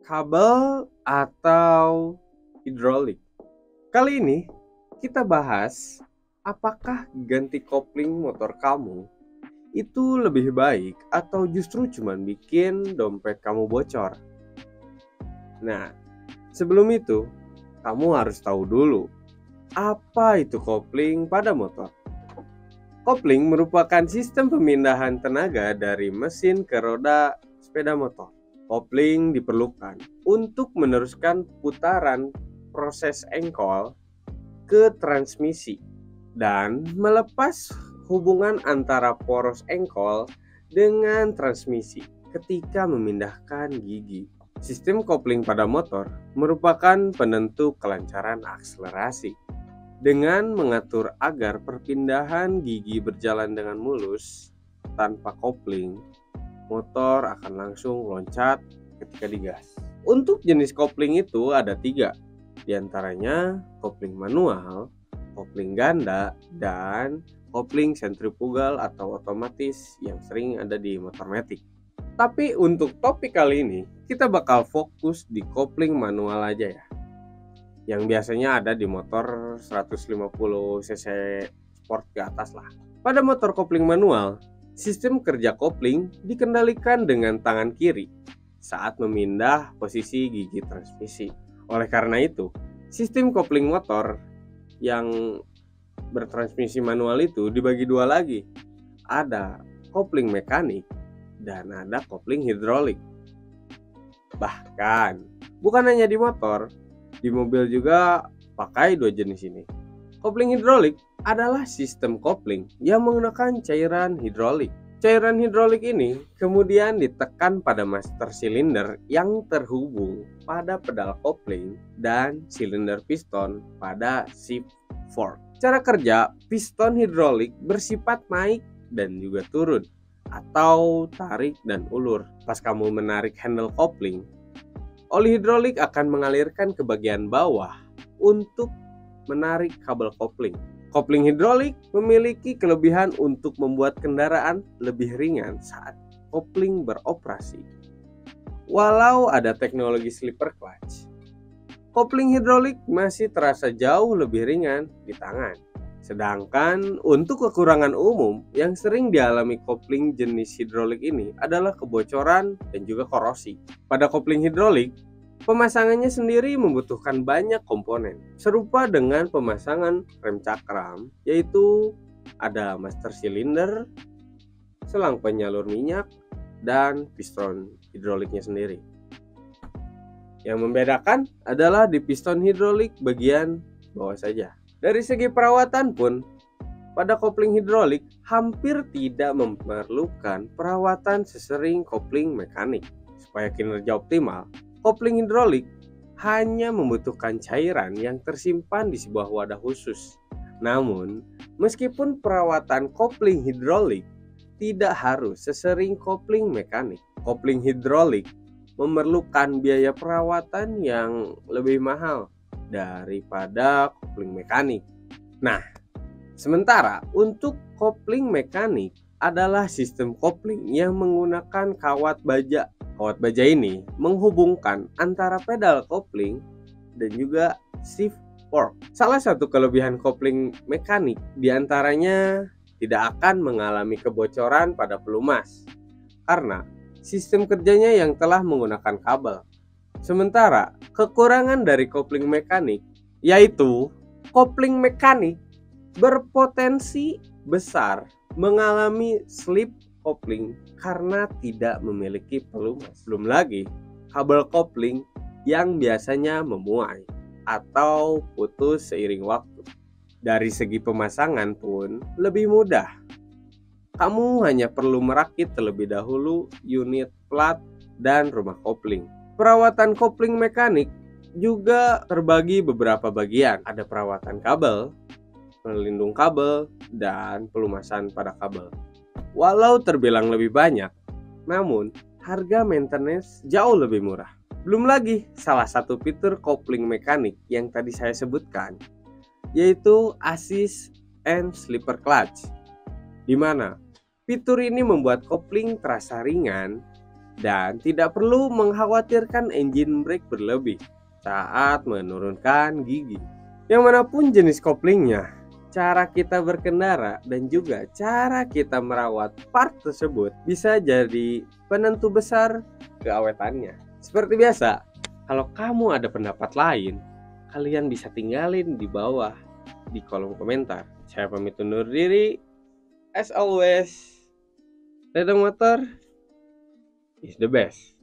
kabel atau hidrolik. Kali ini kita bahas apakah ganti kopling motor kamu itu lebih baik atau justru cuma bikin dompet kamu bocor. Nah, sebelum itu kamu harus tahu dulu apa itu kopling pada motor. Kopling merupakan sistem pemindahan tenaga dari mesin ke roda sepeda motor. Kopling diperlukan untuk meneruskan putaran proses engkol ke transmisi dan melepas hubungan antara poros engkol dengan transmisi ketika memindahkan gigi. Sistem kopling pada motor merupakan penentu kelancaran akselerasi. Dengan mengatur agar perpindahan gigi berjalan dengan mulus tanpa kopling, motor akan langsung loncat ketika digas. Untuk jenis kopling itu ada 3, diantaranya kopling manual, kopling ganda, dan kopling sentrifugal atau otomatis yang sering ada di motor matic. Tapi untuk topik kali ini kita bakal fokus di kopling manual aja ya, yang biasanya ada di motor 150 cc sport ke atas lah. Pada motor kopling manual, sistem kerja kopling dikendalikan dengan tangan kiri saat memindah posisi gigi transmisi. Oleh karena itu, sistem kopling motor yang bertransmisi manual itu dibagi 2 lagi. Ada kopling mekanik dan ada kopling hidrolik. Bahkan, bukan hanya di motor, di mobil juga pakai 2 jenis ini. Kopling hidrolik adalah sistem kopling yang menggunakan cairan hidrolik. Cairan hidrolik ini kemudian ditekan pada master silinder yang terhubung pada pedal kopling dan silinder piston pada shift fork. Cara kerja piston hidrolik bersifat naik dan juga turun atau tarik dan ulur. Pas kamu menarik handle kopling, oli hidrolik akan mengalirkan ke bagian bawah untuk menarik kabel kopling. Kopling hidrolik memiliki kelebihan untuk membuat kendaraan lebih ringan saat kopling beroperasi. Walau ada teknologi slipper clutch, kopling hidrolik masih terasa jauh lebih ringan di tangan. Sedangkan untuk kekurangan umum yang sering dialami kopling jenis hidrolik ini adalah kebocoran dan juga korosi. Pada kopling hidrolik, pemasangannya sendiri membutuhkan banyak komponen, serupa dengan pemasangan rem cakram, yaitu ada master silinder, selang penyalur minyak, dan piston hidroliknya sendiri. Yang membedakan adalah di piston hidrolik bagian bawah saja. Dari segi perawatan pun, pada kopling hidrolik hampir tidak memerlukan perawatan sesering kopling mekanik. Supaya kinerja optimal, kopling hidrolik hanya membutuhkan cairan yang tersimpan di sebuah wadah khusus. Namun, meskipun perawatan kopling hidrolik tidak harus sesering kopling mekanik, kopling hidrolik memerlukan biaya perawatan yang lebih mahal daripada kopling mekanik. Nah, sementara untuk kopling mekanik adalah sistem kopling yang menggunakan kawat baja. Kawat baja ini menghubungkan antara pedal kopling dan juga shift fork. Salah satu kelebihan kopling mekanik diantaranya tidak akan mengalami kebocoran pada pelumas karena sistem kerjanya yang telah menggunakan kabel. Sementara kekurangan dari kopling mekanik yaitu kopling mekanik berpotensi besar mengalami slip kopling karena tidak memiliki pelumas. Belum lagi kabel kopling yang biasanya memuai atau putus seiring waktu. Dari segi pemasangan pun lebih mudah. Kamu hanya perlu merakit terlebih dahulu unit plat dan rumah kopling. Perawatan kopling mekanik juga terbagi beberapa bagian. Ada perawatan kabel, pelindung kabel, dan pelumasan pada kabel. Walau terbilang lebih banyak, namun harga maintenance jauh lebih murah. Belum lagi salah satu fitur kopling mekanik yang tadi saya sebutkan, yaitu assist and slipper clutch, di mana fitur ini membuat kopling terasa ringan dan tidak perlu mengkhawatirkan engine brake berlebih saat menurunkan gigi. Yang manapun jenis koplingnya, cara kita berkendara dan juga cara kita merawat part tersebut bisa jadi penentu besar keawetannya. Seperti biasa, kalau kamu ada pendapat lain, kalian bisa tinggalin di bawah di kolom komentar. Saya pamit undur diri. As always, Ledeng Motor is the best.